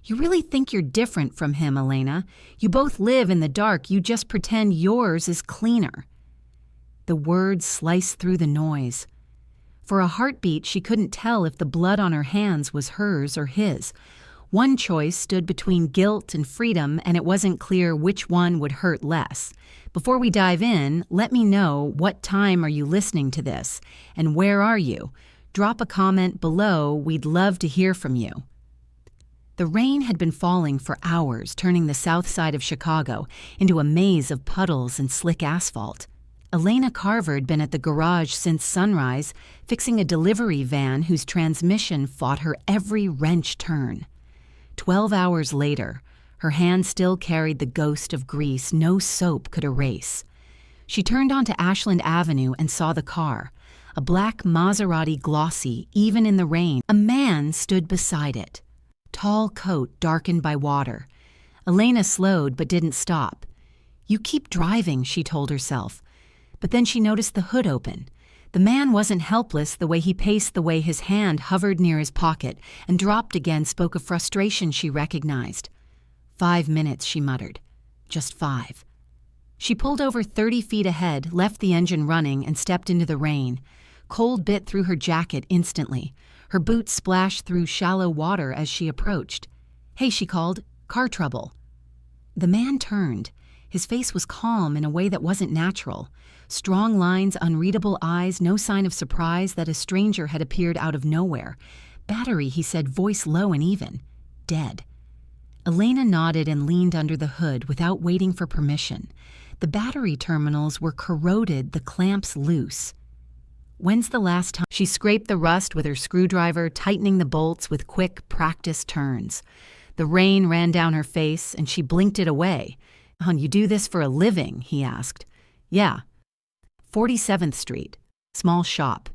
You really think you're different from him, Elena. You both live in the dark, you just pretend yours is cleaner. The words sliced through the noise. For a heartbeat, she couldn't tell if the blood on her hands was hers or his. One choice stood between guilt and freedom, and it wasn't clear which one would hurt less. Before we dive in, let me know what time are you listening to this, and where are you? Drop a comment below, we'd love to hear from you. The rain had been falling for hours, turning the south side of Chicago into a maze of puddles and slick asphalt. Elena Carver had been at the garage since sunrise, fixing a delivery van whose transmission fought her every wrench turn. 12 hours later, her hand still carried the ghost of grease no soap could erase. She turned onto Ashland Avenue and saw the car, a black Maserati Glossy, even in the rain. A man stood beside it. Tall coat darkened by water. Elena slowed but didn't stop. "You keep driving," she told herself. But then she noticed the hood open. The man wasn't helpless. The way he paced, the way his hand hovered near his pocket and dropped again spoke of frustration she recognized. 5 minutes, she muttered. Just 5. She pulled over 30 feet ahead, left the engine running, and stepped into the rain. Cold bit through her jacket instantly. Her boots splashed through shallow water as she approached. "Hey," she called, "car trouble." The man turned. His face was calm in a way that wasn't natural. Strong lines, unreadable eyes, no sign of surprise that a stranger had appeared out of nowhere. "Battery," he said, voice low and even. "Dead." Elena nodded and leaned under the hood without waiting for permission. The battery terminals were corroded, the clamps loose. "When's the last time?" She scraped the rust with her screwdriver, tightening the bolts with quick, practiced turns. The rain ran down her face, and she blinked it away. "Hon, you do this for a living?" he asked. "Yeah." 47th Street. Small shop.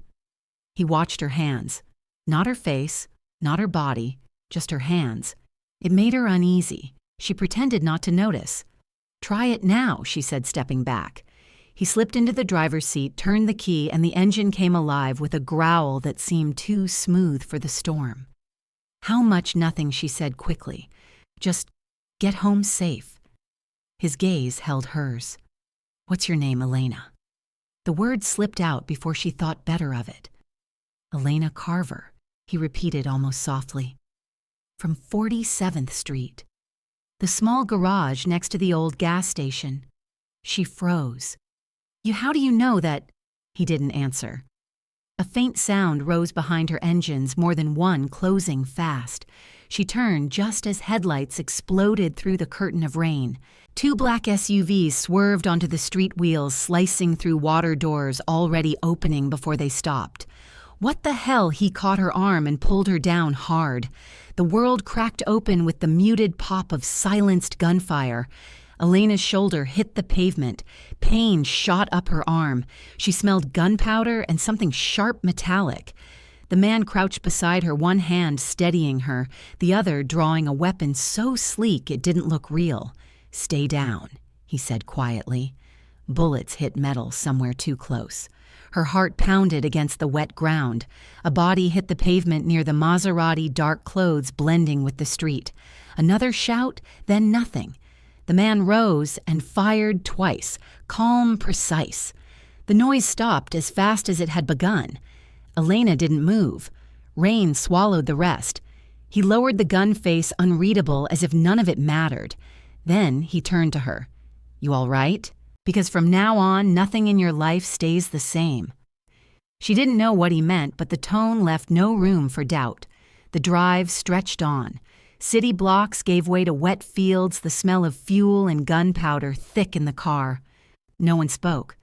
He watched her hands. Not her face, not her body, just her hands. It made her uneasy. She pretended not to notice. "Try it now," she said, stepping back. He slipped into the driver's seat, turned the key, and the engine came alive with a growl that seemed too smooth for the storm. "How much?" "Nothing," she said quickly. "Just get home safe." His gaze held hers. "What's your name?" "Elena." The word slipped out before she thought better of it. "Elena Carver," he repeated almost softly. "From 47th Street. The small garage next to the old gas station." She froze. How do you know that?" He didn't answer. A faint sound rose behind her engines, more than one closing fast. She turned just as headlights exploded through the curtain of rain. 2 black SUVs swerved onto the street wheels, slicing through water doors already opening before they stopped. "What the hell?" He caught her arm and pulled her down hard. The world cracked open with the muted pop of silenced gunfire. Elena's shoulder hit the pavement. Pain shot up her arm. She smelled gunpowder and something sharp metallic. The man crouched beside her, one hand steadying her, the other drawing a weapon so sleek it didn't look real. "Stay down," he said quietly. Bullets hit metal somewhere too close. Her heart pounded against the wet ground. A body hit the pavement near the Maserati, dark clothes blending with the street. Another shout, then nothing. The man rose and fired twice, calm, precise. The noise stopped as fast as it had begun. Elena didn't move. Rain swallowed the rest. He lowered the gun, face unreadable, as if none of it mattered. Then he turned to her. "You all right? Because from now on, nothing in your life stays the same." She didn't know what he meant, but the tone left no room for doubt. The drive stretched on. City blocks gave way to wet fields, the smell of fuel and gunpowder thick in the car. No one spoke.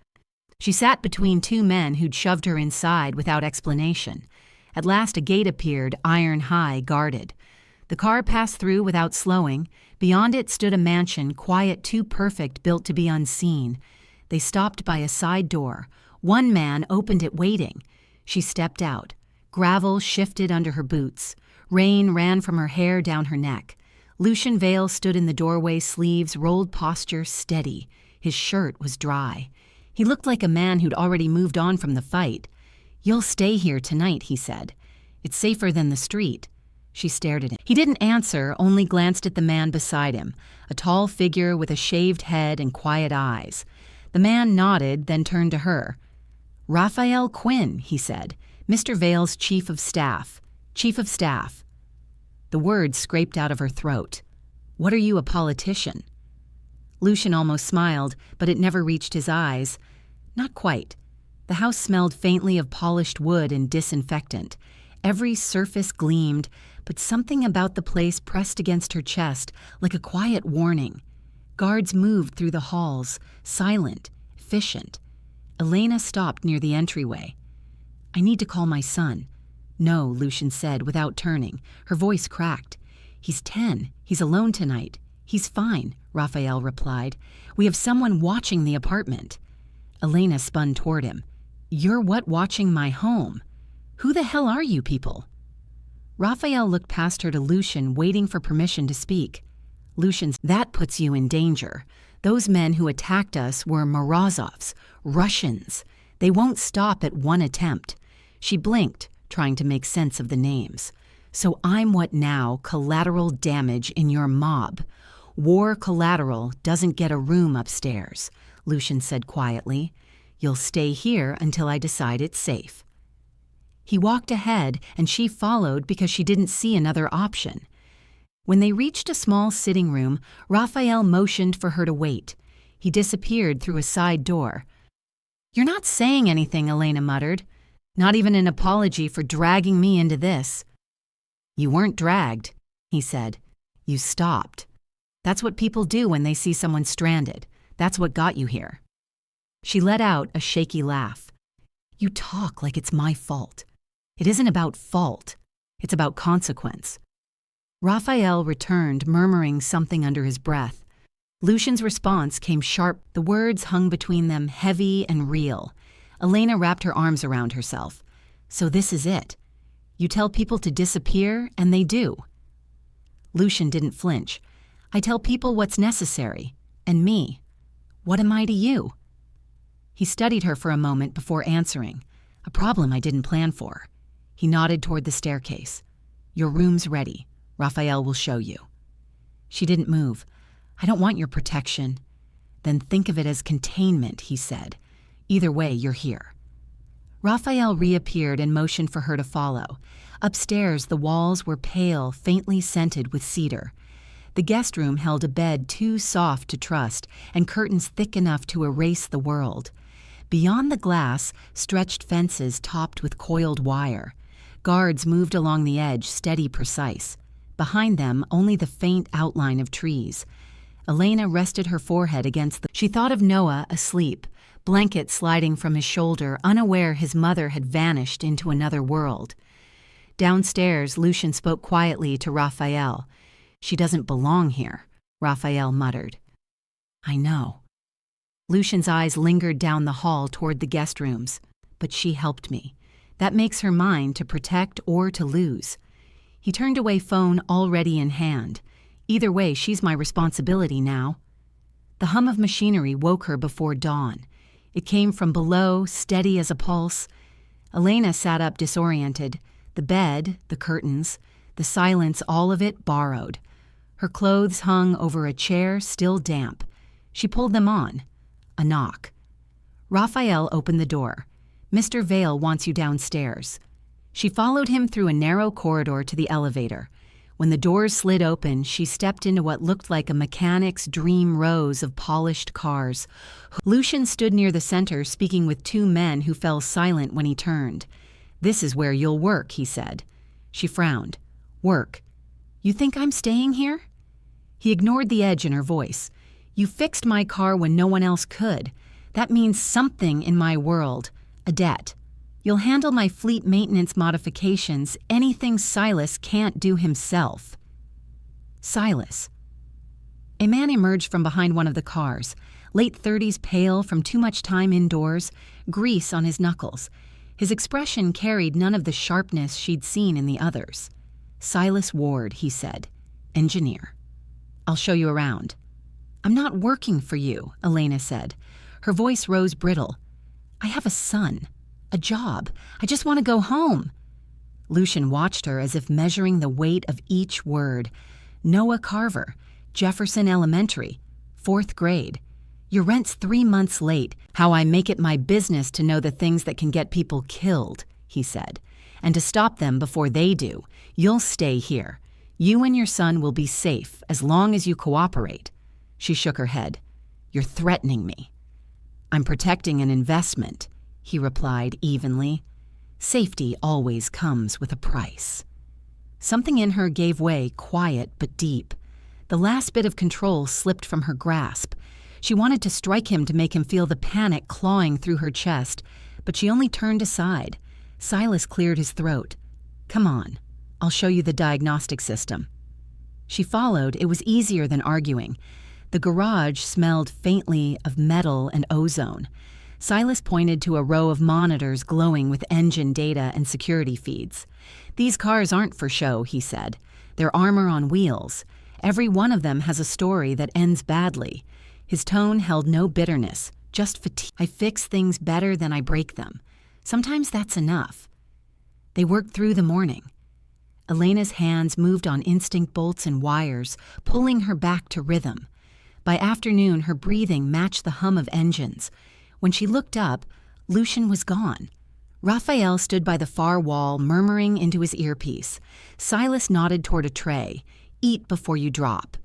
She sat between 2 men who'd shoved her inside without explanation. At last a gate appeared, iron high, guarded. The car passed through without slowing. Beyond it stood a mansion, quiet, too perfect, built to be unseen. They stopped by a side door. One man opened it, waiting. She stepped out. Gravel shifted under her boots. Rain ran from her hair down her neck. Lucian Vale stood in the doorway, sleeves, rolled posture, steady. His shirt was dry. He looked like a man who'd already moved on from the fight. "You'll stay here tonight," he said. "It's safer than the street." She stared at him. He didn't answer, only glanced at the man beside him, a tall figure with a shaved head and quiet eyes. The man nodded, then turned to her. "Raphael Quinn," he said, "Mr. Vale's chief of staff. Chief of staff." The words scraped out of her throat. "What are you, a politician?" Lucian almost smiled, but it never reached his eyes. Not quite. The house smelled faintly of polished wood and disinfectant. Every surface gleamed, but something about the place pressed against her chest like a quiet warning. Guards moved through the halls, silent, efficient. Elena stopped near the entryway. "I need to call my son." "No," Lucian said without turning. Her voice cracked. "He's 10. He's alone tonight." "He's fine," Raphael replied. "We have someone watching the apartment." Elena spun toward him. "You're what, watching my home? Who the hell are you people?" Raphael looked past her to Lucian, waiting for permission to speak. "Lucian's, that puts you in danger. Those men who attacked us were Morozovs, Russians. They won't stop at one attempt." She blinked, trying to make sense of the names. "So I'm what now? Collateral damage in your mob. War collateral doesn't get a room upstairs," Lucian said quietly. "You'll stay here until I decide it's safe." He walked ahead, and she followed because she didn't see another option. When they reached a small sitting room, Raphael motioned for her to wait. He disappeared through a side door. "You're not saying anything," Elena muttered. "Not even an apology for dragging me into this." "You weren't dragged," he said. "You stopped. That's what people do when they see someone stranded. That's what got you here." She let out a shaky laugh. "You talk like it's my fault. It isn't about fault. It's about consequence." Raphael returned, murmuring something under his breath. Lucian's response came sharp. The words hung between them, heavy and real. Elena wrapped her arms around herself. "So this is it. You tell people to disappear, and they do." Lucian didn't flinch. "I tell people what's necessary. And me. What am I to you?" He studied her for a moment before answering. "A problem I didn't plan for." He nodded toward the staircase. "Your room's ready. Raphael will show you." She didn't move. "I don't want your protection." "Then think of it as containment," he said. "Either way, you're here." Raphael reappeared and motioned for her to follow. Upstairs, the walls were pale, faintly scented with cedar. The guest room held a bed too soft to trust and curtains thick enough to erase the world. Beyond the glass stretched fences topped with coiled wire. Guards moved along the edge, steady, precise. Behind them, only the faint outline of trees. Elena rested her forehead against the... She thought of Noah asleep, blanket sliding from his shoulder, unaware his mother had vanished into another world. Downstairs, Lucian spoke quietly to Raphael. "She doesn't belong here," Raphael muttered. "I know." Lucian's eyes lingered down the hall toward the guest rooms. "But she helped me. That makes her mine to protect or to lose." He turned away, phone already in hand. "Either way, she's my responsibility now." The hum of machinery woke her before dawn. It came from below, steady as a pulse. Elena sat up disoriented. The bed, the curtains, the silence, all of it borrowed. Her clothes hung over a chair, still damp. She pulled them on. A knock. Raphael opened the door. "Mr. Vale wants you downstairs." She followed him through a narrow corridor to the elevator. When the doors slid open, she stepped into what looked like a mechanic's dream rows of polished cars. Lucian stood near the center, speaking with two men who fell silent when he turned. "This is where you'll work," he said. She frowned. "Work? You think I'm staying here?" He ignored the edge in her voice. "You fixed my car when no one else could. That means something in my world. A debt. You'll handle my fleet maintenance modifications, anything Silas can't do himself." Silas. A man emerged from behind one of the cars, late 30s, pale from too much time indoors, grease on his knuckles. His expression carried none of the sharpness she'd seen in the others. "Silas Ward," he said. "Engineer. I'll show you around." "I'm not working for you," Elena said. Her voice rose brittle. "I have a son. A job. I just want to go home." Lucian watched her as if measuring the weight of each word. Noah Carver, Jefferson Elementary, 4th grade. Your rent's 3 months late. How I make it my business to know the things that can get people killed, he said. And to stop them before they do. You'll stay here. You and your son will be safe as long as you cooperate. She shook her head. You're threatening me. I'm protecting an investment, he replied evenly. Safety always comes with a price. Something in her gave way, quiet but deep. The last bit of control slipped from her grasp. She wanted to strike him to make him feel the panic clawing through her chest, but she only turned aside. Silas cleared his throat. Come on, I'll show you the diagnostic system. She followed. It was easier than arguing. The garage smelled faintly of metal and ozone. Silas pointed to a row of monitors glowing with engine data and security feeds. These cars aren't for show, he said. They're armor on wheels. Every one of them has a story that ends badly. His tone held no bitterness, just fatigue. I fix things better than I break them. Sometimes that's enough. They worked through the morning. Elena's hands moved on instinct bolts and wires, pulling her back to rhythm. By afternoon, her breathing matched the hum of engines. When she looked up, Lucian was gone. Raphael stood by the far wall, murmuring into his earpiece. Silas nodded toward a tray. Eat before you drop.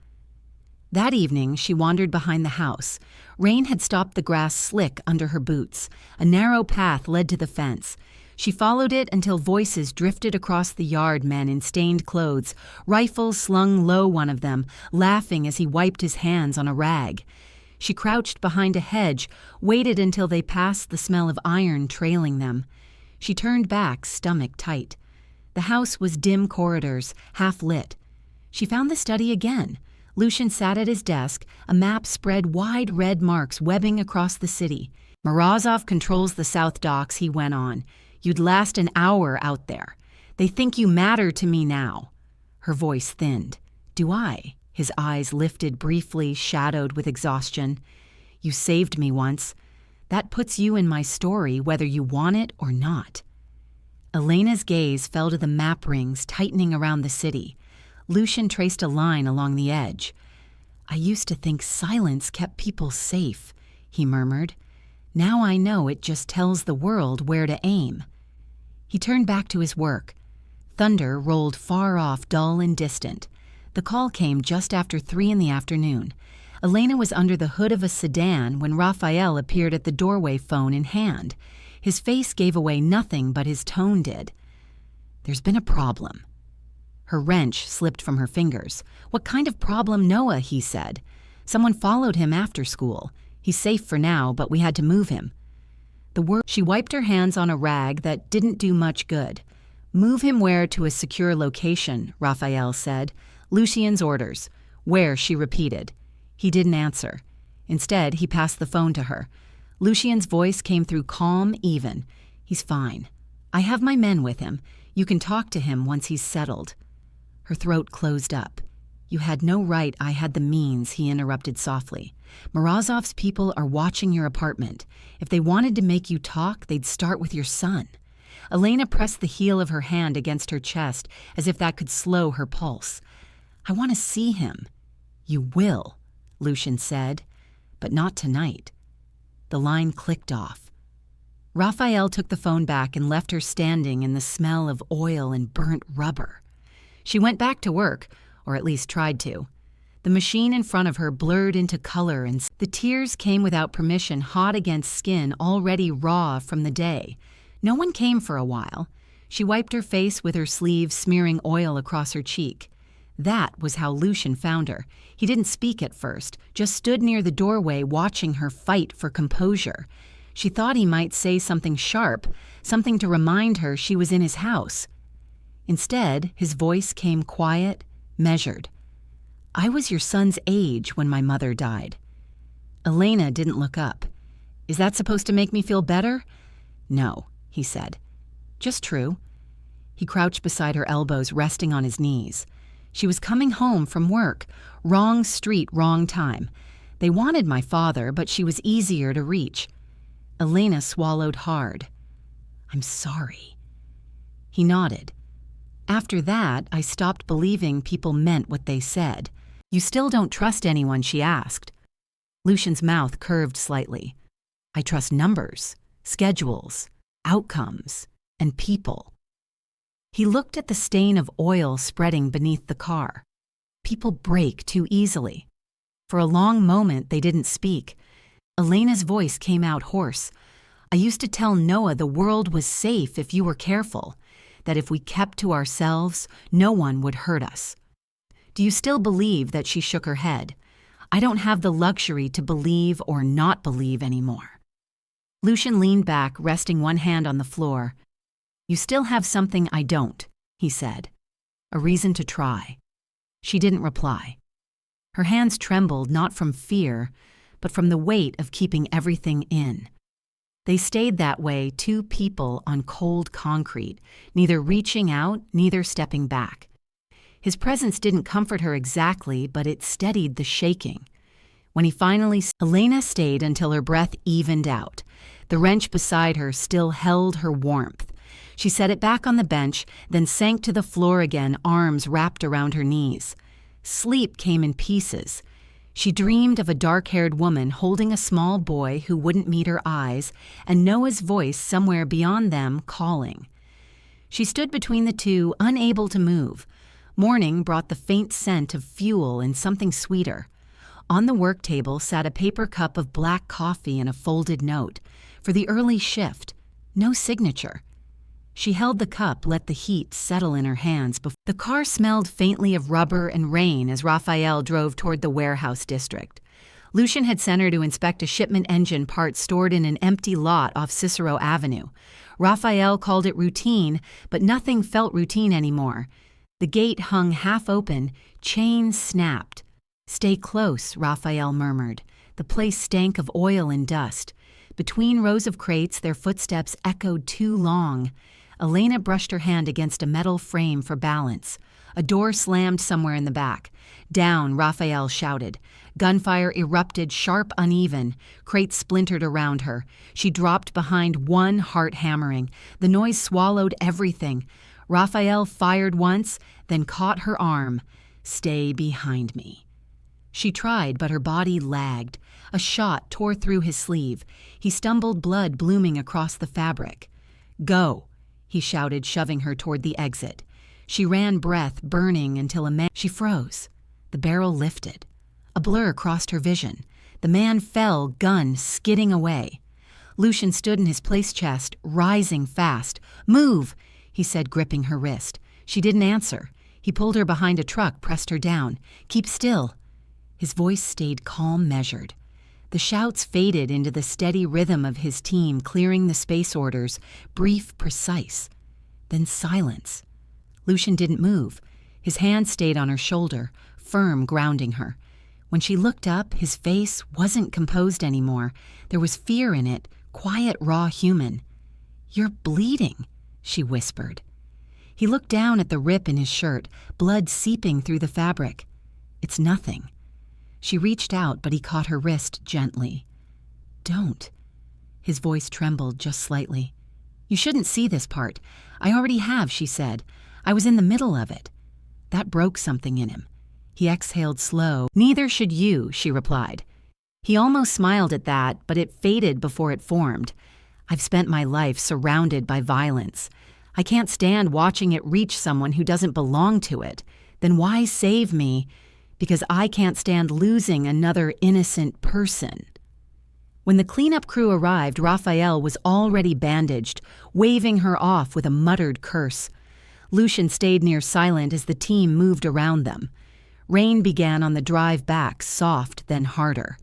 That evening, she wandered behind the house. Rain had stopped the grass slick under her boots. A narrow path led to the fence. She followed it until voices drifted across the yard, men in stained clothes, rifles slung low, one of them, laughing as he wiped his hands on a rag. She crouched behind a hedge, waited until they passed the smell of iron trailing them. She turned back, stomach tight. The house was dim corridors, half lit. She found the study again. Lucian sat at his desk, a map spread wide red marks webbing across the city. Morozov controls the South Docks, he went on. You'd last an hour out there. They think you matter to me now. Her voice thinned. Do I? His eyes lifted briefly, shadowed with exhaustion. You saved me once. That puts you in my story, whether you want it or not. Elena's gaze fell to the map rings tightening around the city. Lucian traced a line along the edge. I used to think silence kept people safe, he murmured. Now I know it just tells the world where to aim. He turned back to his work. Thunder rolled far off, dull and distant. The call came just after 3 in the afternoon. Elena was under the hood of a sedan when Raphael appeared at the doorway, phone in hand. His face gave away nothing, but his tone did. There's been a problem. Her wrench slipped from her fingers. What kind of problem, Noah, he said. Someone followed him after school. He's safe for now, but we had to move him. She wiped her hands on a rag that didn't do much good. Move him where? To a secure location, Raphael said. Lucian's orders. Where? She repeated. He didn't answer. Instead, he passed the phone to her. Lucian's voice came through calm, even. He's fine. I have my men with him. You can talk to him once he's settled. Her throat closed up. You had no right, I had the means, he interrupted softly. Morozov's people are watching your apartment. If they wanted to make you talk, they'd start with your son. Elena pressed the heel of her hand against her chest, as if that could slow her pulse. I want to see him. You will, Lucian said, but not tonight. The line clicked off. Raphael took the phone back and left her standing in the smell of oil and burnt rubber. She went back to work, or at least tried to. The machine in front of her blurred into color, and the tears came without permission, hot against skin already raw from the day. No one came for a while. She wiped her face with her sleeve, smearing oil across her cheek. That was how Lucian found her. He didn't speak at first, just stood near the doorway watching her fight for composure. She thought he might say something sharp, something to remind her she was in his house. Instead, his voice came quiet, measured. I was your son's age when my mother died. Elena didn't look up. Is that supposed to make me feel better? No, he said. Just true. He crouched beside her elbows, resting on his knees. She was coming home from work. Wrong street, wrong time. They wanted my father, but she was easier to reach. Elena swallowed hard. I'm sorry. He nodded. After that, I stopped believing people meant what they said. You still don't trust anyone, she asked. Lucian's mouth curved slightly. I trust numbers, schedules, outcomes, and people. He looked at the stain of oil spreading beneath the car. People break too easily. For a long moment, they didn't speak. Elena's voice came out hoarse. I used to tell Noah the world was safe if you were careful, that if we kept to ourselves, no one would hurt us. Do you still believe that? She shook her head. I don't have the luxury to believe or not believe anymore. Lucian leaned back, resting one hand on the floor. You still have something I don't, he said. A reason to try. She didn't reply. Her hands trembled not from fear, but from the weight of keeping everything in. They stayed that way, two people on cold concrete, neither reaching out, neither stepping back. His presence didn't comfort her exactly, but it steadied the shaking. When he finally... Elena stayed until her breath evened out. The wrench beside her still held her warmth. She set it back on the bench, then sank to the floor again, arms wrapped around her knees. Sleep came in pieces. She dreamed of a dark-haired woman holding a small boy who wouldn't meet her eyes, and Noah's voice somewhere beyond them calling. She stood between the two, unable to move. Morning brought the faint scent of fuel and something sweeter. On the work table sat a paper cup of black coffee and a folded note. For the early shift. No signature. She held the cup, let the heat settle in her hands. The car smelled faintly of rubber and rain as Raphael drove toward the warehouse district. Lucian had sent her to inspect a shipment engine part stored in an empty lot off Cicero Avenue. Raphael called it routine, but nothing felt routine anymore. The gate hung half open, chains snapped. Stay close, Raphael murmured. The place stank of oil and dust. Between rows of crates, their footsteps echoed too long. Elena brushed her hand against a metal frame for balance. A door slammed somewhere in the back. Down, Raphael shouted. Gunfire erupted, sharp, uneven. Crates splintered around her. She dropped behind one, heart hammering. The noise swallowed everything. Raphael fired once, then caught her arm. Stay behind me. She tried, but her body lagged. A shot tore through his sleeve. He stumbled, blood blooming across the fabric. Go, he shouted, shoving her toward the exit. She ran, breath burning, until she froze. The barrel lifted. A blur crossed her vision. The man fell, gun skidding away. Lucian stood in his place chest, rising fast. Move, he said, gripping her wrist. She didn't answer. He pulled her behind a truck, pressed her down. Keep still. His voice stayed calm, measured. The shouts faded into the steady rhythm of his team, clearing the space orders, brief, precise. Then silence. Lucian didn't move. His hand stayed on her shoulder, firm, grounding her. When she looked up, his face wasn't composed anymore. There was fear in it, quiet, raw, human. You're bleeding, she whispered. He looked down at the rip in his shirt, blood seeping through the fabric. It's nothing. She reached out, but he caught her wrist gently. Don't. His voice trembled just slightly. You shouldn't see this part. I already have, she said. I was in the middle of it. That broke something in him. He exhaled slow. Neither should you, she replied. He almost smiled at that, but it faded before it formed. I've spent my life surrounded by violence. I can't stand watching it reach someone who doesn't belong to it. Then why save me? Because I can't stand losing another innocent person. When the cleanup crew arrived, Raphael was already bandaged, waving her off with a muttered curse. Lucian stayed near silent as the team moved around them. Rain began on the drive back, soft, then harder.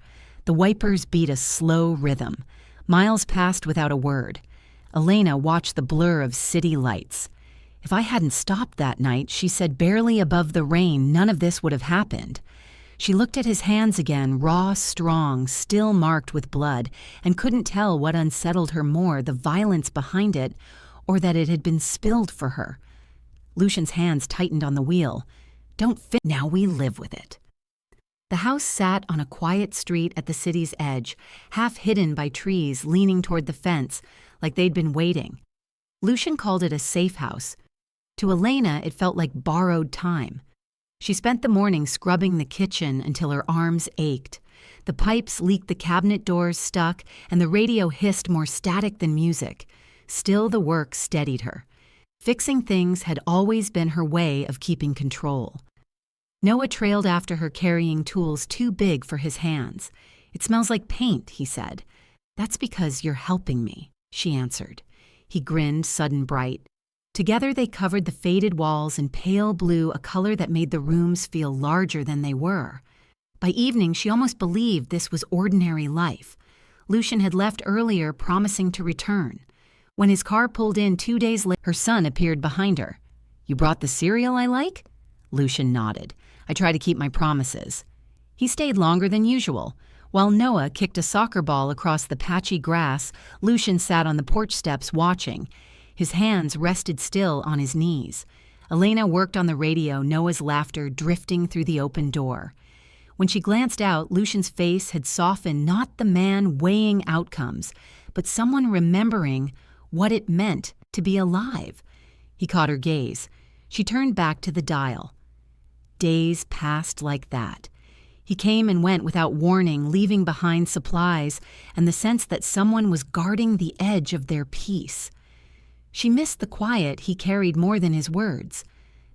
The wipers beat a slow rhythm. Miles passed without a word. Elena watched the blur of city lights. If I hadn't stopped that night, she said, barely above the rain, none of this would have happened. She looked at his hands again, raw, strong, still marked with blood, and couldn't tell what unsettled her more, the violence behind it, or that it had been spilled for her. Lucian's hands tightened on the wheel. Don't fit. Now we live with it. The house sat on a quiet street at the city's edge, half hidden by trees leaning toward the fence, like they'd been waiting. Lucian called it a safe house. To Elena, it felt like borrowed time. She spent the morning scrubbing the kitchen until her arms ached. The pipes leaked, the cabinet doors stuck, and the radio hissed more static than music. Still, the work steadied her. Fixing things had always been her way of keeping control. Noah trailed after her, carrying tools too big for his hands. "It smells like paint," he said. "That's because you're helping me," she answered. He grinned, sudden bright. Together they covered the faded walls in pale blue, a color that made the rooms feel larger than they were. By evening, she almost believed this was ordinary life. Lucian had left earlier, promising to return. When his car pulled in 2 days later, her son appeared behind her. "You brought the cereal I like?" Lucian nodded. "I try to keep my promises." He stayed longer than usual. While Noah kicked a soccer ball across the patchy grass, Lucian sat on the porch steps watching. His hands rested still on his knees. Elena worked on the radio, Noah's laughter drifting through the open door. When she glanced out, Lucian's face had softened, not the man weighing outcomes, but someone remembering what it meant to be alive. He caught her gaze. She turned back to the dial. Days passed like that. He came and went without warning, leaving behind supplies and the sense that someone was guarding the edge of their peace. She missed the quiet he carried more than his words.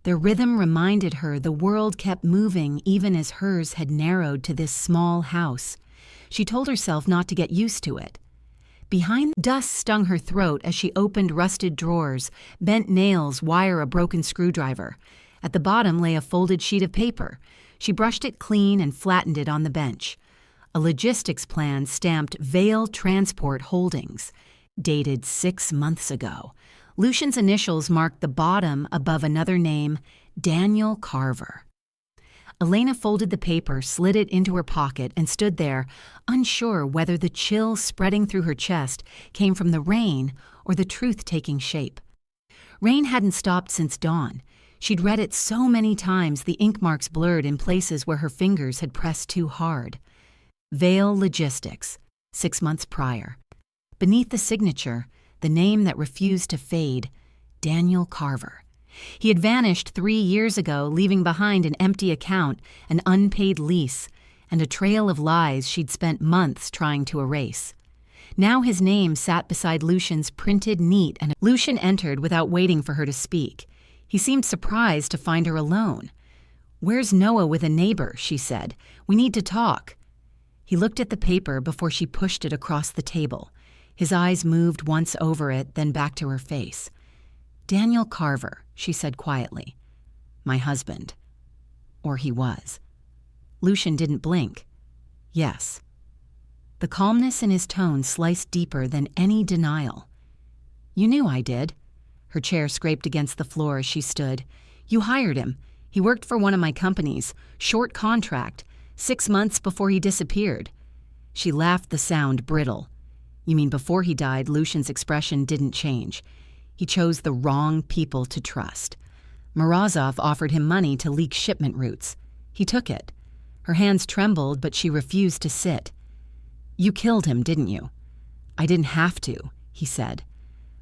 Their rhythm reminded her the world kept moving even as hers had narrowed to this small house. She told herself not to get used to it. Behind, dust stung her throat as she opened rusted drawers, bent nails wire a broken screwdriver. At the bottom lay a folded sheet of paper. She brushed it clean and flattened it on the bench. A logistics plan stamped Vale Transport Holdings, dated 6 months ago. Lucian's initials marked the bottom above another name, Daniel Carver. Elena folded the paper, slid it into her pocket, and stood there, unsure whether the chill spreading through her chest came from the rain or the truth taking shape. Rain hadn't stopped since dawn. She'd read it so many times the ink marks blurred in places where her fingers had pressed too hard. Vale Logistics, 6 months prior. Beneath the signature, the name that refused to fade, Daniel Carver. He had vanished 3 years ago, leaving behind an empty account, an unpaid lease, and a trail of lies she'd spent months trying to erase. Now his name sat beside Lucian's, printed neat, and Lucian entered without waiting for her to speak. He seemed surprised to find her alone. "Where's Noah with a neighbor?" she said. "We need to talk." He looked at the paper before she pushed it across the table. His eyes moved once over it, then back to her face. "Daniel Carver," she said quietly. "My husband." Or he was. Lucian didn't blink. "Yes." The calmness in his tone sliced deeper than any denial. "You knew I did." Her chair scraped against the floor as she stood. "You hired him. He worked for one of my companies. Short contract. 6 months before he disappeared." She laughed, the sound brittle. "You mean before he died?" Lucian's expression didn't change. "He chose the wrong people to trust. Morozov offered him money to leak shipment routes. He took it." Her hands trembled, but she refused to sit. "You killed him, didn't you?" "I didn't have to," he said.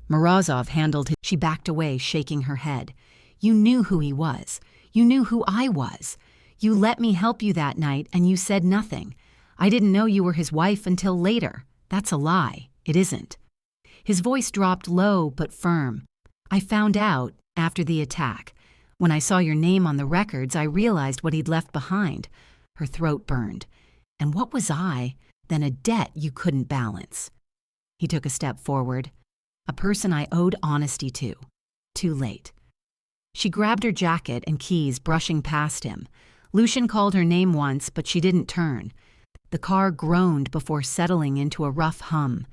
Morozov handled his. She backed away, shaking her head. "You knew who he was. You knew who I was. You let me help you that night, and you said nothing. I didn't know you were his wife until later. That's a lie. It isn't." His voice dropped low but firm. "I found out after the attack. When I saw your name on the records, I realized what he'd left behind." Her throat burned. "And what was I than a debt you couldn't balance?" He took a step forward. "A person I owed honesty to. Too late." She grabbed her jacket and keys, brushing past him. Lucian called her name once, but she didn't turn. The car groaned before settling into a rough hum.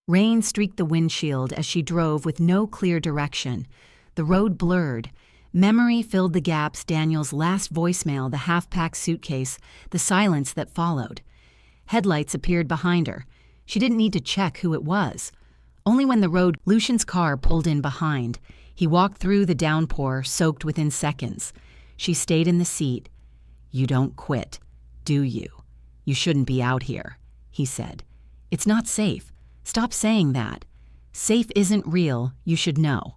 Rain streaked the windshield as she drove with no clear direction. The road blurred. Memory filled the gaps, Daniel's last voicemail, the half-packed suitcase, the silence that followed. Headlights appeared behind her. She didn't need to check who it was. Only when the road, Lucian's car pulled in behind. He walked through the downpour, soaked within seconds. She stayed in the seat. "You don't quit, do you? You shouldn't be out here," he said. "It's not safe. Stop saying that. Safe isn't real. You should know."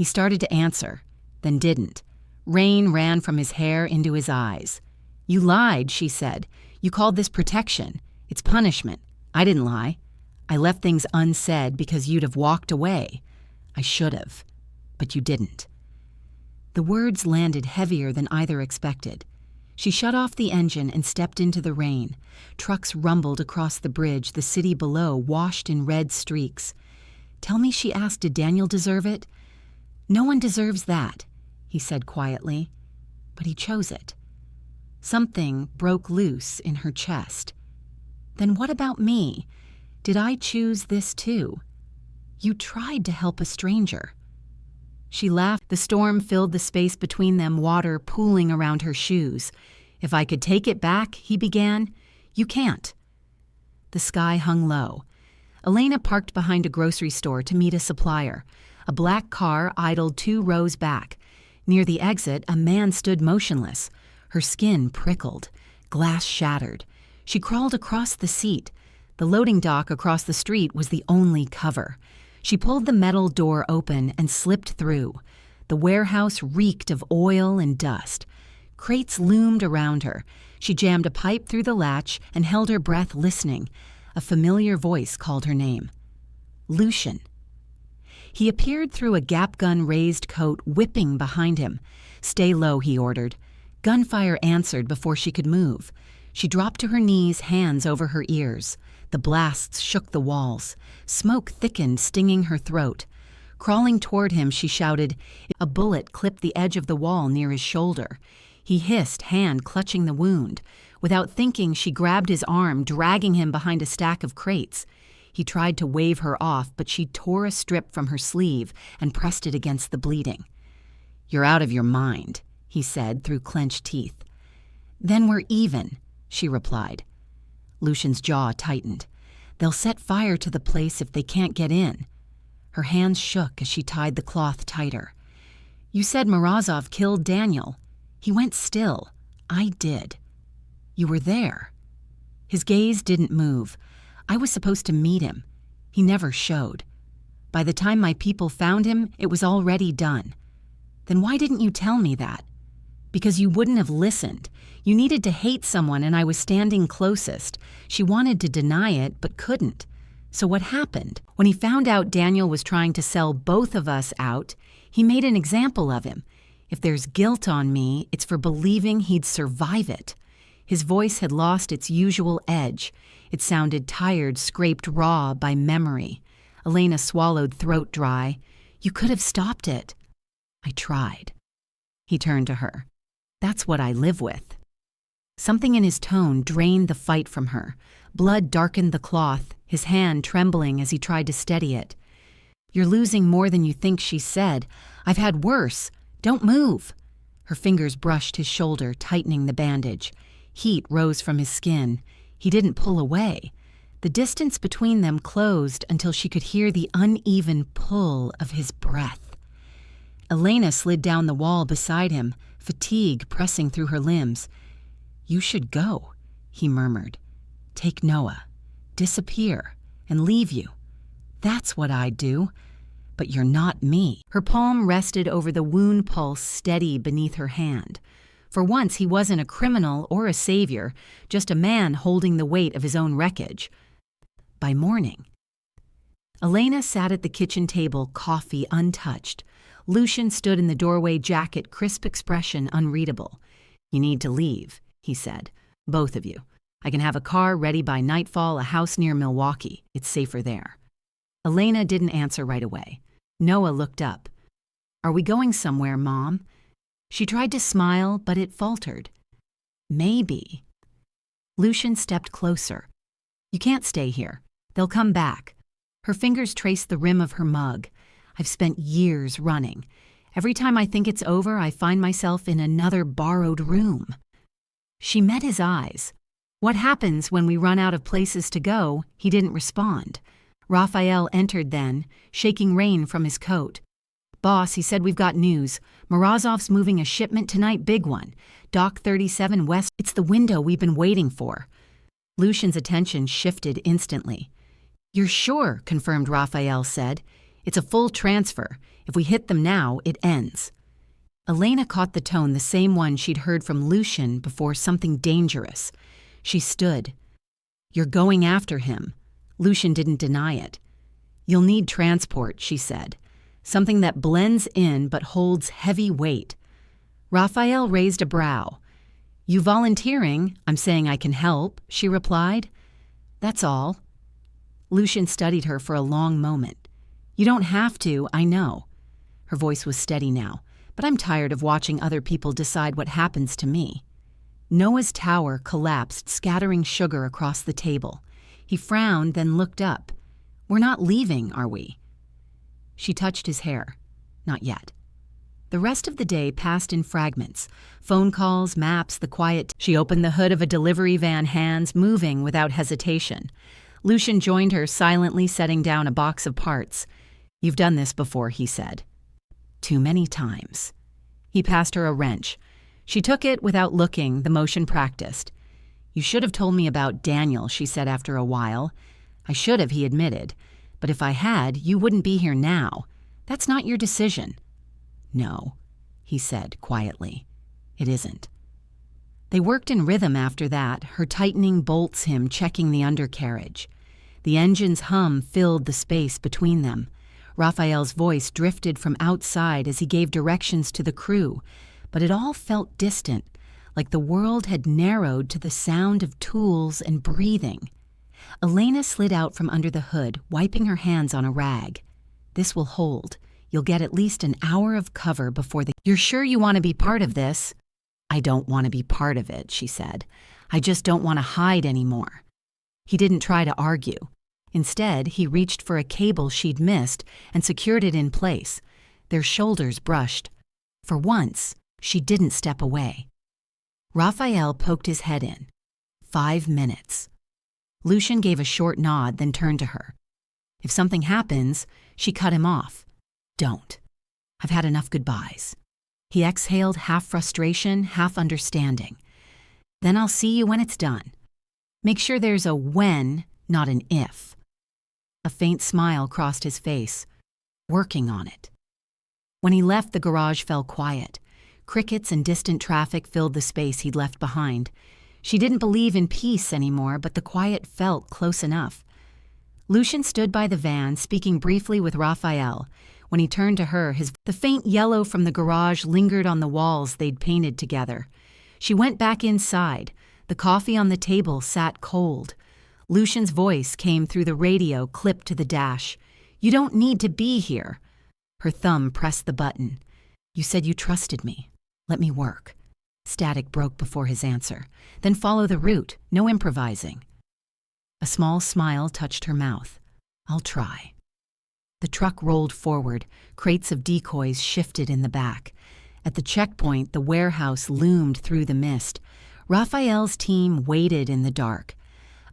He started to answer, then didn't. Rain ran from his hair into his eyes. "You lied," she said. "You called this protection. It's punishment. I didn't lie. I left things unsaid because you'd have walked away. I should have, but you didn't." The words landed heavier than either expected. She shut off the engine and stepped into the rain. Trucks rumbled across the bridge, the city below washed in red streaks. "Tell me," she asked, "did Daniel deserve it?" "No one deserves that," he said quietly, but he chose it. Something broke loose in her chest. "Then what about me? Did I choose this too? You tried to help a stranger." She laughed. The storm filled the space between them, water pooling around her shoes. "If I could take it back," he began. "You can't." The sky hung low. Elena parked behind a grocery store to meet a supplier. A black car idled 2 rows back. Near the exit, a man stood motionless. Her skin prickled. Glass shattered. She crawled across the seat. The loading dock across the street was the only cover. She pulled the metal door open and slipped through. The warehouse reeked of oil and dust. Crates loomed around her. She jammed a pipe through the latch and held her breath listening. A familiar voice called her name. Lucian. He appeared through a Gap gun raised coat, whipping behind him. "Stay low," he ordered. Gunfire answered before she could move. She dropped to her knees, hands over her ears. The blasts shook the walls. Smoke thickened, stinging her throat. Crawling toward him, she shouted. A bullet clipped the edge of the wall near his shoulder. He hissed, hand clutching the wound. Without thinking, she grabbed his arm, dragging him behind a stack of crates. He tried to wave her off, but she tore a strip from her sleeve and pressed it against the bleeding. "You're out of your mind," he said through clenched teeth. "Then we're even," she replied. Lucian's jaw tightened. "They'll set fire to the place if they can't get in." Her hands shook as she tied the cloth tighter. "You said Morozov killed Daniel. He went still. I did. You were there." His gaze didn't move. "I was supposed to meet him. He never showed. By the time my people found him, it was already done." "Then why didn't you tell me that?" "Because you wouldn't have listened. You needed to hate someone and I was standing closest." She wanted to deny it, but couldn't. "So what happened? When he found out Daniel was trying to sell both of us out, he made an example of him. If there's guilt on me, it's for believing he'd survive it." His voice had lost its usual edge. It sounded tired, scraped raw by memory. Elena swallowed throat dry. "You could have stopped it." "I tried." He turned to her. "That's what I live with." Something in his tone drained the fight from her. Blood darkened the cloth, his hand trembling as he tried to steady it. "You're losing more than you think," she said. "I've had worse. Don't move." Her fingers brushed his shoulder, tightening the bandage. Heat rose from his skin. He didn't pull away. The distance between them closed until she could hear the uneven pull of his breath. Elena slid down the wall beside him, fatigue pressing through her limbs. "You should go," he murmured. "Take Noah, disappear, and leave you. That's what I'd do. But you're not me." Her palm rested over the wound pulse steady beneath her hand. For once, he wasn't a criminal or a savior, just a man holding the weight of his own wreckage. By morning. Elena sat at the kitchen table, coffee untouched. Lucian stood in the doorway, jacket, crisp expression unreadable. "You need to leave," he said. "Both of you. I can have a car ready by nightfall, a house near Milwaukee. It's safer there." Elena didn't answer right away. Noah looked up. "Are we going somewhere, Mom?" She tried to smile, but it faltered. "Maybe." Lucian stepped closer. "You can't stay here. They'll come back." Her fingers traced the rim of her mug. "I've spent years running. Every time I think it's over, I find myself in another borrowed room." She met his eyes. "What happens when we run out of places to go?" He didn't respond. Raphael entered then, shaking rain from his coat. "Boss," he said, "we've got news. Morozov's moving a shipment tonight, big one. Dock 37 West. It's the window we've been waiting for." Lucian's attention shifted instantly. "You're sure," confirmed Raphael said. It's a full transfer. If we hit them now, it ends. Elena caught the tone, the same one she'd heard from Lucian before something dangerous. She stood. You're going after him. Lucian didn't deny it. You'll need transport, she said. Something that blends in but holds heavy weight. Raphael raised a brow. You volunteering? I'm saying I can help, she replied. That's all. Lucian studied her for a long moment. You don't have to, I know. Her voice was steady now, but I'm tired of watching other people decide what happens to me. Noah's tower collapsed, scattering sugar across the table. He frowned, then looked up. We're not leaving, are we? She touched his hair. Not yet. The rest of the day passed in fragments. Phone calls, maps, the quiet. She opened the hood of a delivery van, hands moving without hesitation. Lucian joined her, silently setting down a box of parts. You've done this before, he said. Too many times. He passed her a wrench. She took it without looking, the motion practiced. You should have told me about Daniel, she said after a while. I should have, he admitted. But if I had, you wouldn't be here now. That's not your decision. No, he said quietly. It isn't. They worked in rhythm after that, her tightening bolts, him checking the undercarriage. The engine's hum filled the space between them. Raphael's voice drifted from outside as he gave directions to the crew, but it all felt distant, like the world had narrowed to the sound of tools and breathing. Elena slid out from under the hood, wiping her hands on a rag. This will hold. You'll get at least an hour of cover before the... You're sure you want to be part of this? I don't want to be part of it, she said. I just don't want to hide anymore. He didn't try to argue. Instead, he reached for a cable she'd missed and secured it in place. Their shoulders brushed. For once, she didn't step away. Raphael poked his head in. 5 minutes. Lucian gave a short nod, then turned to her. If something happens, she cut him off. Don't. I've had enough goodbyes. He exhaled, half frustration, half understanding. Then I'll see you when it's done. Make sure there's a when, not an if. A faint smile crossed his face. Working on it. When he left, the garage fell quiet. Crickets and distant traffic filled the space he'd left behind. She didn't believe in peace anymore, but the quiet felt close enough. Lucian stood by the van, speaking briefly with Raphael. When he turned to her, the faint yellow from the garage lingered on the walls they'd painted together. She went back inside. The coffee on the table sat cold. Lucian's voice came through the radio, clipped to the dash. You don't need to be here. Her thumb pressed the button. You said you trusted me. Let me work. Static broke before his answer. Then follow the route. No improvising. A small smile touched her mouth. I'll try. The truck rolled forward. Crates of decoys shifted in the back. At the checkpoint, the warehouse loomed through the mist. Raphael's team waited in the dark.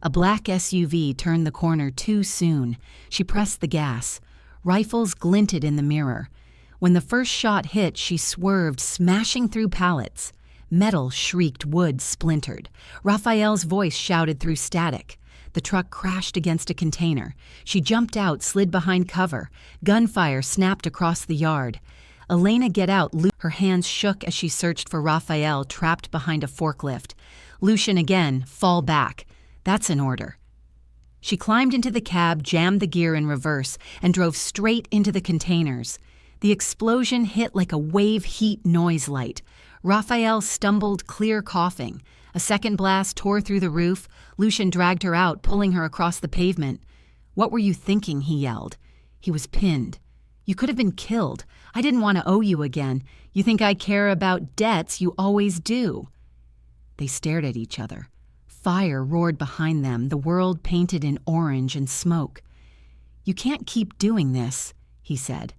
A black SUV turned the corner too soon. She pressed the gas. Rifles glinted in the mirror. When the first shot hit, she swerved, smashing through pallets. Metal shrieked, wood splintered. Raphael's voice shouted through static. The truck crashed against a container. She jumped out, slid behind cover. Gunfire snapped across the yard. Elena, get out. Her hands shook as she searched for Raphael, trapped behind a forklift. Lucian again, fall back. That's an order. She climbed into the cab, jammed the gear in reverse, and drove straight into the containers. The explosion hit like a wave heat noise light. Raphael stumbled, clear coughing. A second blast tore through the roof. Lucian dragged her out, pulling her across the pavement. What were you thinking? He yelled. He was pinned. You could have been killed. I didn't want to owe you again. You think I care about debts? You always do. They stared at each other. Fire roared behind them, the world painted in orange and smoke. You can't keep doing this, he said.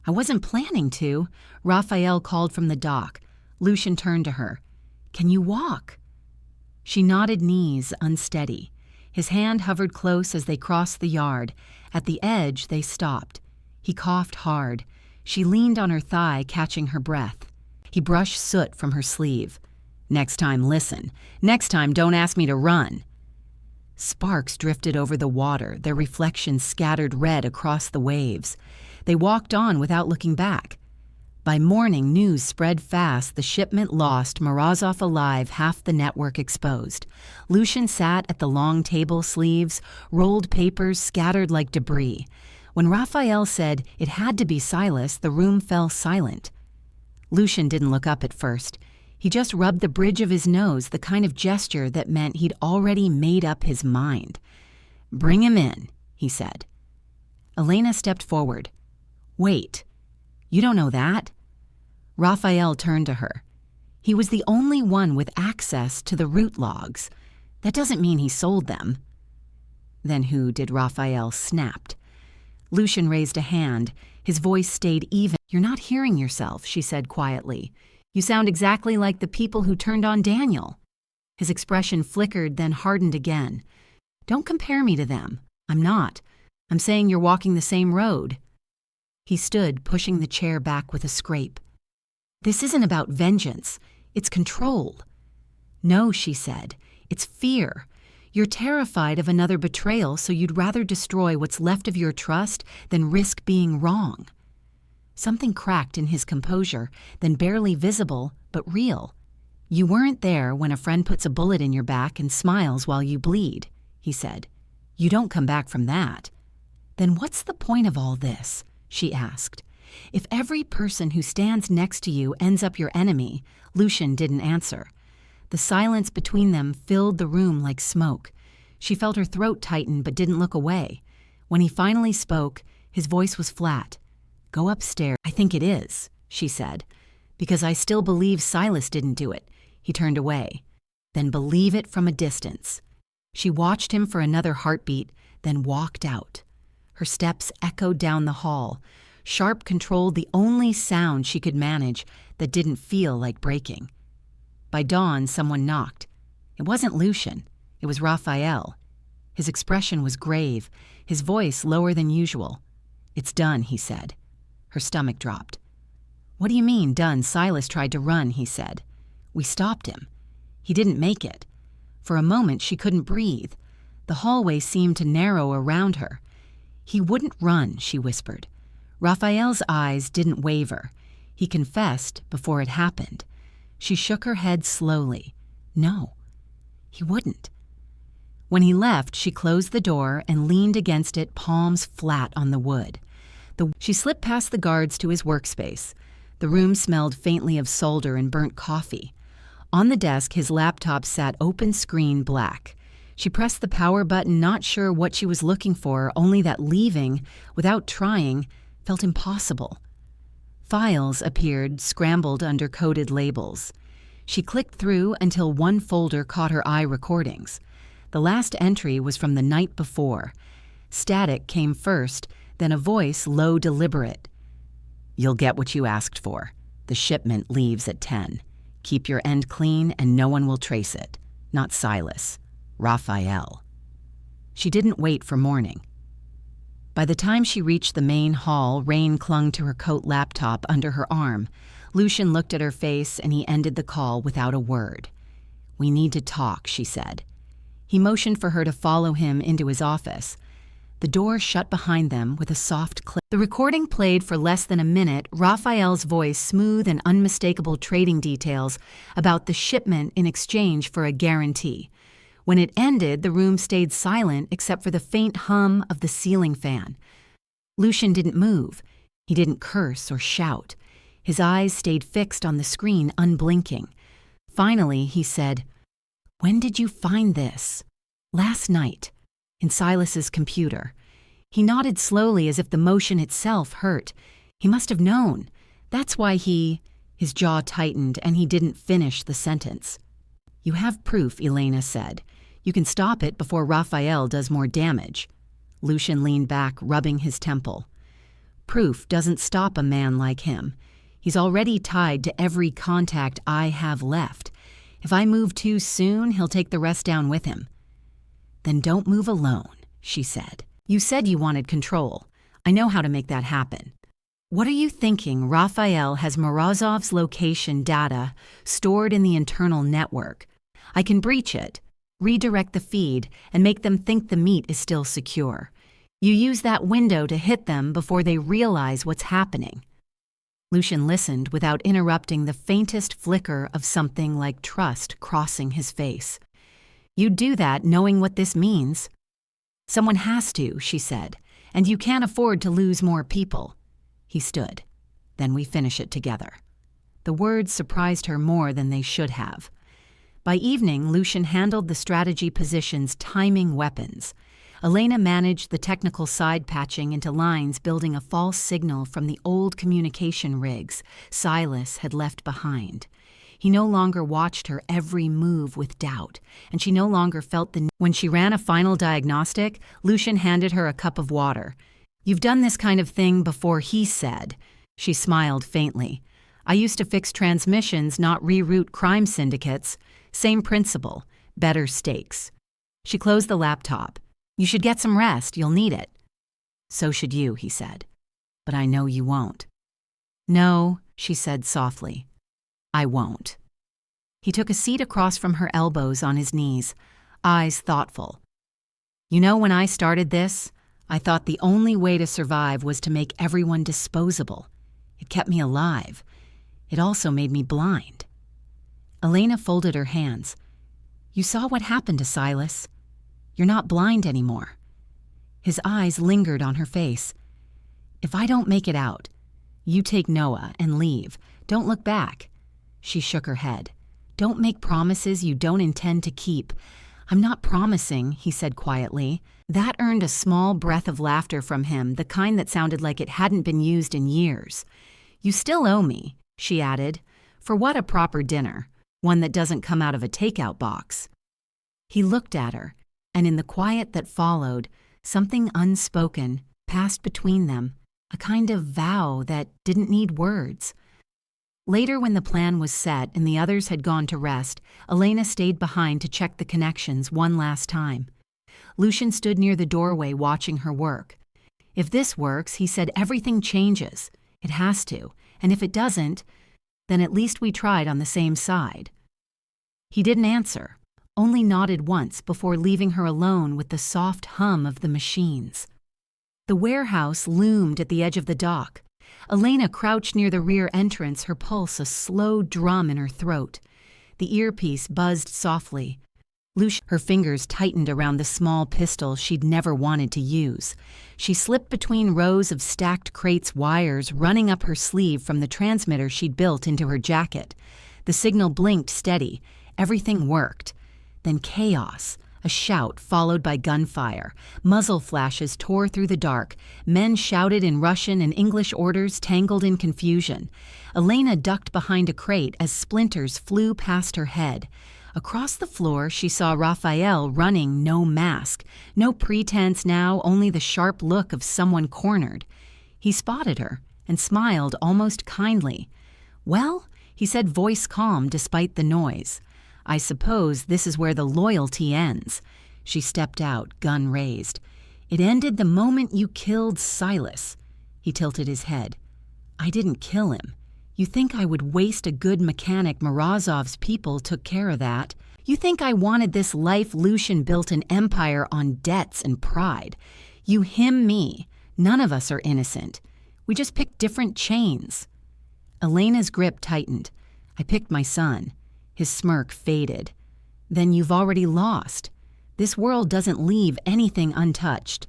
I wasn't planning to. Raphael called from the dock. Lucian turned to her. Can you walk? She nodded, knees unsteady. His hand hovered close as they crossed the yard. At the edge, they stopped. He coughed hard. She leaned on her thigh, catching her breath. He brushed soot from her sleeve. Next time, listen. Next time, don't ask me to run. Sparks drifted over the water, their reflections scattered red across the waves. They walked on without looking back. By morning, news spread fast. The shipment lost, Morozov alive, half the network exposed. Lucian sat at the long table sleeves, rolled papers scattered like debris. When Raphael said it had to be Silas, the room fell silent. Lucian didn't look up at first. He just rubbed the bridge of his nose, the kind of gesture that meant he'd already made up his mind. "Bring him in," he said. Elena stepped forward. "Wait, you don't know that?" Raphael turned to her. He was the only one with access to the route logs. That doesn't mean he sold them. "Then who did?" Raphael snapped. Lucian raised a hand. His voice stayed even. "You're not hearing yourself," she said quietly. "You sound exactly like the people who turned on Daniel." His expression flickered, then hardened again. "Don't compare me to them. I'm not. I'm saying you're walking the same road." He stood, pushing the chair back with a scrape. "This isn't about vengeance. It's control." "No," she said. "It's fear. You're terrified of another betrayal, so you'd rather destroy what's left of your trust than risk being wrong." Something cracked in his composure, then barely visible, but real. "You weren't there when a friend puts a bullet in your back and smiles while you bleed," he said. "You don't come back from that." "Then what's the point of all this?" she asked. "If every person who stands next to you ends up your enemy," Lucian didn't answer. The silence between them filled the room like smoke. She felt her throat tighten but didn't look away. When he finally spoke, his voice was flat. "Go upstairs." "I think it is," she said. "Because I still believe Silas didn't do it." He turned away. "Then believe it from a distance." She watched him for another heartbeat, then walked out. Her steps echoed down the hall. Sharp controlled the only sound she could manage that didn't feel like breaking. By dawn, someone knocked. It wasn't Lucian. It was Raphael. His expression was grave, his voice lower than usual. "It's done," he said. Her stomach dropped. "What do you mean, done?" "Silas tried to run," he said. "We stopped him. He didn't make it." For a moment, she couldn't breathe. The hallway seemed to narrow around her. "He wouldn't run," she whispered. Raphael's eyes didn't waver. He confessed before it happened. She shook her head slowly. "No, he wouldn't." When he left, she closed the door and leaned against it, palms flat on the wood. She slipped past the guards to his workspace. The room smelled faintly of solder and burnt coffee. On the desk, his laptop sat open screen black. She pressed the power button, not sure what she was looking for, only that leaving, without trying, felt impossible. Files appeared, scrambled under coded labels. She clicked through until one folder caught her eye: recordings. The last entry was from the night before. Static came first, then a voice, low, deliberate. "You'll get what you asked for. The shipment leaves at 10. Keep your end clean and no one will trace it. Not Silas. Raphael." She didn't wait for morning. By the time she reached the main hall, Rain clung to her coat laptop under her arm. Lucian looked at her face and he ended the call without a word. "We need to talk," she said. He motioned for her to follow him into his office. The door shut behind them with a soft click. The recording played for less than a minute, Raphael's voice smooth and unmistakable trading details about the shipment in exchange for a guarantee. When it ended, the room stayed silent except for the faint hum of the ceiling fan. Lucian didn't move. He didn't curse or shout. His eyes stayed fixed on the screen, unblinking. Finally, he said, "When did you find this?" "Last night, in Silas's computer." He nodded slowly as if the motion itself hurt. He must have known. That's why his jaw tightened and he didn't finish the sentence. "You have proof," Elena said. "You can stop it before Raphael does more damage." Lucian leaned back, rubbing his temple. "Proof doesn't stop a man like him. He's already tied to every contact I have left. If I move too soon, he'll take the rest down with him." "Then don't move alone," she said. "You said you wanted control. I know how to make that happen." "What are you thinking? Raphael has Morozov's location data stored in the internal network. I can breach it. redirect the feed, and make them think the meat is still secure. You use that window to hit them before they realize what's happening." Lucian listened without interrupting the faintest flicker of something like trust crossing his face. "You do that knowing what this means?" "Someone has to," she said, "and you can't afford to lose more people." He stood. "Then we finish it together." The words surprised her more than they should have. By evening, Lucian handled the strategy position's timing weapons. Elena managed the technical side patching into lines, building a false signal from the old communication rigs Silas had left behind. He no longer watched her every move with doubt, and she no longer felt the need. When she ran a final diagnostic, Lucian handed her a cup of water. "You've done this kind of thing before," he said. She smiled faintly. "I used to fix transmissions, not reroute crime syndicates. Same principle, better stakes." She closed the laptop. "You should get some rest, you'll need it." "So should you," he said. "But I know you won't." "No," she said softly. "I won't." He took a seat across from her elbows on his knees, eyes thoughtful. "You know, when I started this, I thought the only way to survive was to make everyone disposable. It kept me alive. It also made me blind." Elena folded her hands. "You saw what happened to Silas. You're not blind anymore." His eyes lingered on her face. "If I don't make it out, you take Noah and leave. Don't look back." She shook her head. "Don't make promises you don't intend to keep." "I'm not promising," he said quietly. That earned a small breath of laughter from him, the kind that sounded like it hadn't been used in years. "You still owe me," she added. "For what? A proper dinner. One that doesn't come out of a takeout box." He looked at her, and in the quiet that followed, something unspoken passed between them, a kind of vow that didn't need words. Later, when the plan was set and the others had gone to rest, Elena stayed behind to check the connections one last time. Lucian stood near the doorway watching her work. "If this works," he said, "everything changes. It has to. And if it doesn't, then at least we tried on the same side." He didn't answer, only nodded once before leaving her alone with the soft hum of the machines. The warehouse loomed at the edge of the dock. Elena crouched near the rear entrance, her pulse a slow drum in her throat. The earpiece buzzed softly. Her fingers tightened around the small pistol she'd never wanted to use. She slipped between rows of stacked crates wires running up her sleeve from the transmitter she'd built into her jacket. The signal blinked steady. Everything worked. Then chaos. A shout followed by gunfire. Muzzle flashes tore through the dark. Men shouted in Russian and English orders tangled in confusion. Elena ducked behind a crate as splinters flew past her head. Across the floor, she saw Raphael running, no mask. No pretense now, only the sharp look of someone cornered. He spotted her and smiled almost kindly. "Well," he said, voice calm despite the noise, "I suppose this is where the loyalty ends." She stepped out, gun raised. "It ended the moment you killed Silas." He tilted his head. "I didn't kill him. You think I would waste a good mechanic? Morozov's people took care of that. You think I wanted this life? Lucian built an empire on debts and pride. You him me. None of us are innocent. We just picked different chains." Elena's grip tightened. "I picked my son." His smirk faded. "Then you've already lost. This world doesn't leave anything untouched."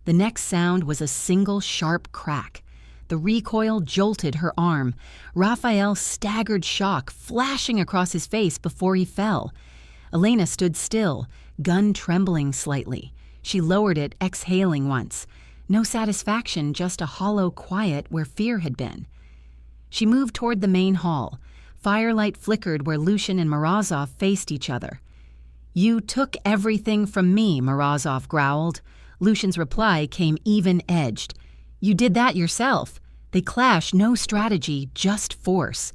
The next sound was a single sharp crack. The recoil jolted her arm. Raphael staggered, shock flashing across his face before he fell. Elena stood still, gun trembling slightly. She lowered it, exhaling once. No satisfaction, just a hollow quiet where fear had been. She moved toward the main hall. Firelight flickered where Lucian and Morozov faced each other. "You took everything from me," Morozov growled. Lucian's reply came even-edged. "You did that yourself." They clashed, no strategy, just force.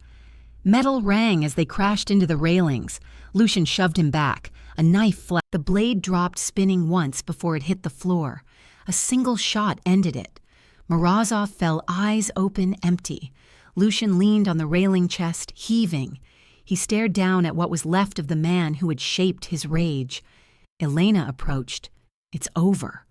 Metal rang as they crashed into the railings. Lucian shoved him back. A knife flashed. The blade dropped, spinning once before it hit the floor. A single shot ended it. Morozov fell, eyes open, empty. Lucian leaned on the railing chest, heaving. He stared down at what was left of the man who had shaped his rage. Elena approached. "It's over."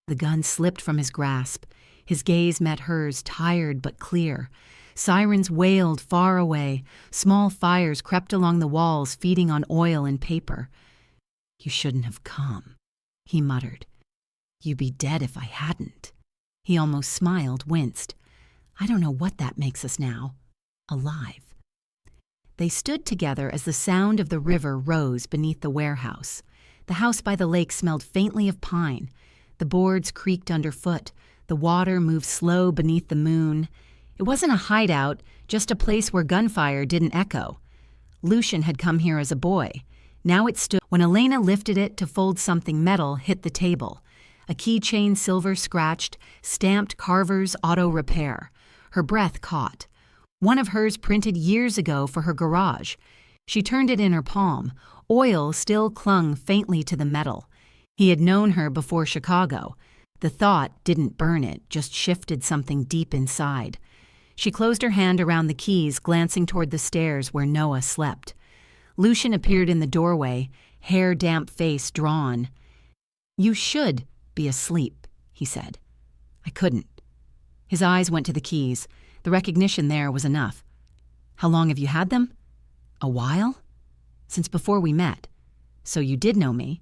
The gun slipped from his grasp. His gaze met hers, tired but clear. Sirens wailed far away. Small fires crept along the walls, feeding on oil and paper. "You shouldn't have come," he muttered. "You'd be dead if I hadn't." He almost smiled, winced. "I don't know what that makes us now. Alive." They stood together as the sound of the river rose beneath the warehouse. The house by the lake smelled faintly of pine. The boards creaked underfoot. The water moved slow beneath the moon. It wasn't a hideout, just a place where gunfire didn't echo. Lucian had come here as a boy. Now it stood. When Elena lifted it to fold something, metal hit the table. A keychain, silver scratched, stamped Carver's Auto Repair. Her breath caught. One of hers printed years ago for her garage. She turned it in her palm. Oil still clung faintly to the metal. He had known her before Chicago. The thought didn't burn it, just shifted something deep inside. She closed her hand around the keys, glancing toward the stairs where Noah slept. Lucian appeared in the doorway, hair-damp face drawn. "You should be asleep," he said. "I couldn't." His eyes went to the keys. The recognition there was enough. "How long have you had them?" "A while?" "Since before we met. So you did know me."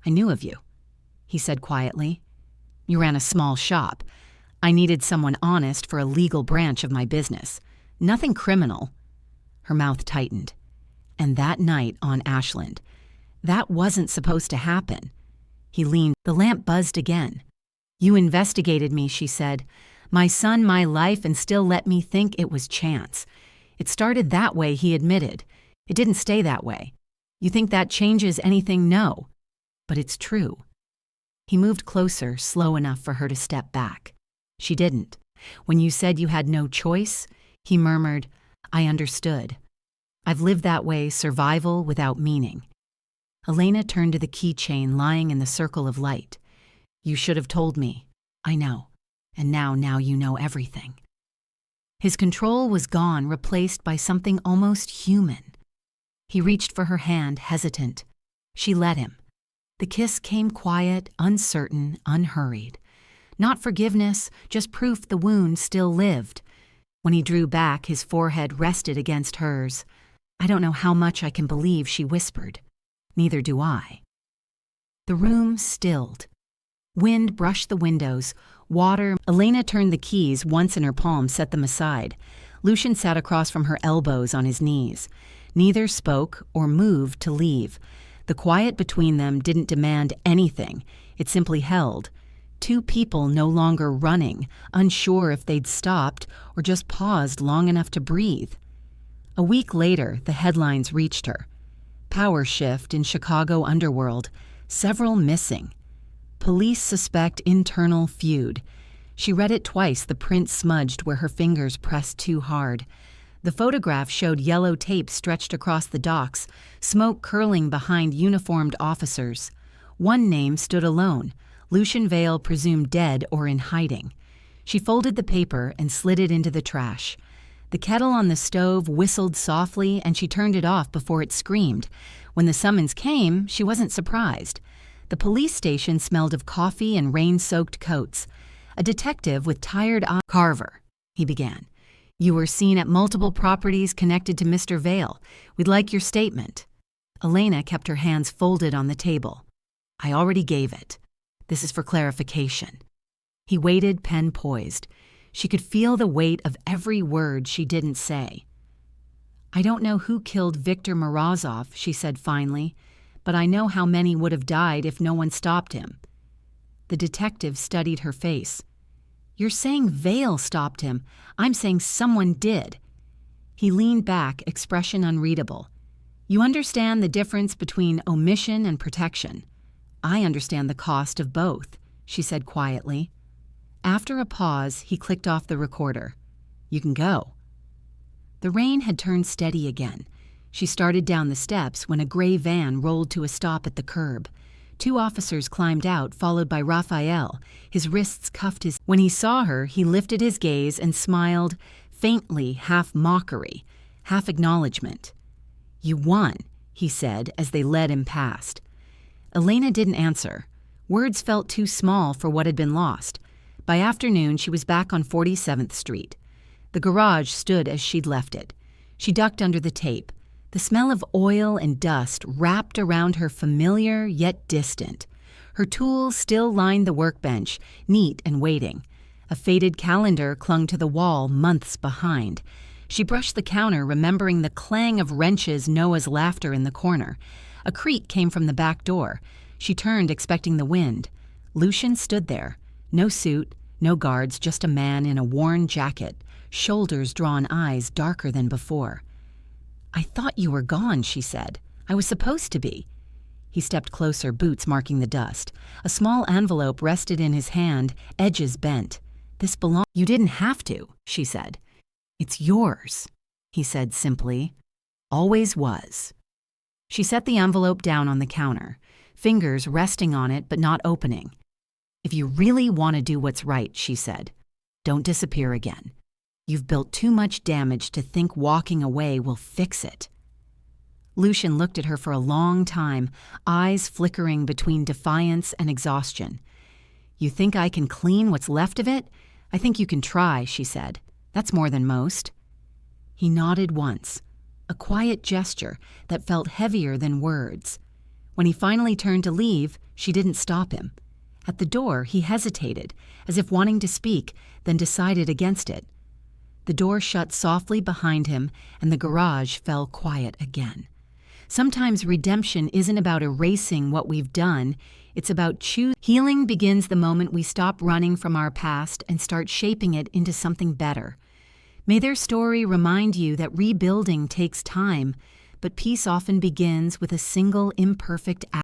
"I knew of you," he said quietly. "You ran a small shop. I needed someone honest for a legal branch of my business. Nothing criminal." Her mouth tightened. "And that night on Ashland, that wasn't supposed to happen." He leaned. The lamp buzzed again. "You investigated me," she said. "My son, my life, and still let me think it was chance. It started that way," he admitted. "It didn't stay that way. You think that changes anything? No. But it's true." He moved closer, slow enough for her to step back. She didn't. "When you said you had no choice," he murmured, "I understood. I've lived that way, survival without meaning." Elena turned to the keychain lying in the circle of light. "You should have told me." "I know. And now you know everything." His control was gone, replaced by something almost human. He reached for her hand, hesitant. She let him. The kiss came quiet, uncertain, unhurried. Not forgiveness, just proof the wound still lived. When he drew back, his forehead rested against hers. "I don't know how much I can believe," she whispered. "Neither do I." The room stilled. Wind brushed the windows. Water. Elena turned the keys, once in her palm, set them aside. Lucian sat across from her, elbows on his knees. Neither spoke or moved to leave. The quiet between them didn't demand anything. It simply held. Two people no longer running, unsure if they'd stopped or just paused long enough to breathe. A week later, the headlines reached her. Power shift in Chicago underworld. Several missing. Police suspect internal feud. She read it twice, the print smudged where her fingers pressed too hard. The photograph showed yellow tape stretched across the docks, smoke curling behind uniformed officers. One name stood alone, Lucian Vale presumed dead or in hiding. She folded the paper and slid it into the trash. The kettle on the stove whistled softly and she turned it off before it screamed. When the summons came, she wasn't surprised. The police station smelled of coffee and rain-soaked coats. A detective with tired eyes. "Carver," he began. "You were seen at multiple properties connected to Mr. Vale. We'd like your statement." Elena kept her hands folded on the table. "I already gave it. This is for clarification." He waited, pen poised. She could feel the weight of every word she didn't say. "I don't know who killed Viktor Morozov," she said finally, "but I know how many would have died if no one stopped him." The detective studied her face. "You're saying Vale stopped him. I'm saying someone did." He leaned back, expression unreadable. "You understand the difference between omission and protection. I understand the cost of both," she said quietly. After a pause, he clicked off the recorder. "You can go." The rain had turned steady again. She started down the steps when a gray van rolled to a stop at the curb. Two officers climbed out, followed by Raphael. His wrists cuffed When he saw her, he lifted his gaze and smiled, faintly, half mockery. half acknowledgement. "You won," he said as they led him past. Elena didn't answer. Words felt too small for what had been lost. By afternoon, she was back on 47th Street. The garage stood as she'd left it. She ducked under the tape. The smell of oil and dust wrapped around her, familiar yet distant. Her tools still lined the workbench, neat and waiting. A faded calendar clung to the wall, months behind. She brushed the counter, remembering the clang of wrenches, Noah's laughter in the corner. A creak came from the back door. She turned, expecting the wind. Lucian stood there. No suit, no guards, just a man in a worn jacket, shoulders drawn, eyes darker than before. "I thought you were gone," she said. "I was supposed to be." He stepped closer, boots marking the dust. A small envelope rested in his hand, edges bent. "This belongs—" "You didn't have to," she said. "It's yours," he said simply. "Always was." She set the envelope down on the counter, fingers resting on it but not opening. "If you really want to do what's right," she said, "don't disappear again. You've built too much damage to think walking away will fix it." Lucian looked at her for a long time, eyes flickering between defiance and exhaustion. "You think I can clean what's left of it? I think you can try," she said. "That's more than most." He nodded once, a quiet gesture that felt heavier than words. When he finally turned to leave, she didn't stop him. At the door, he hesitated, as if wanting to speak, then decided against it. The door shut softly behind him, and the garage fell quiet again. Sometimes redemption isn't about erasing what we've done, it's about choosing. Healing begins the moment we stop running from our past and start shaping it into something better. May their story remind you that rebuilding takes time, but peace often begins with a single imperfect act.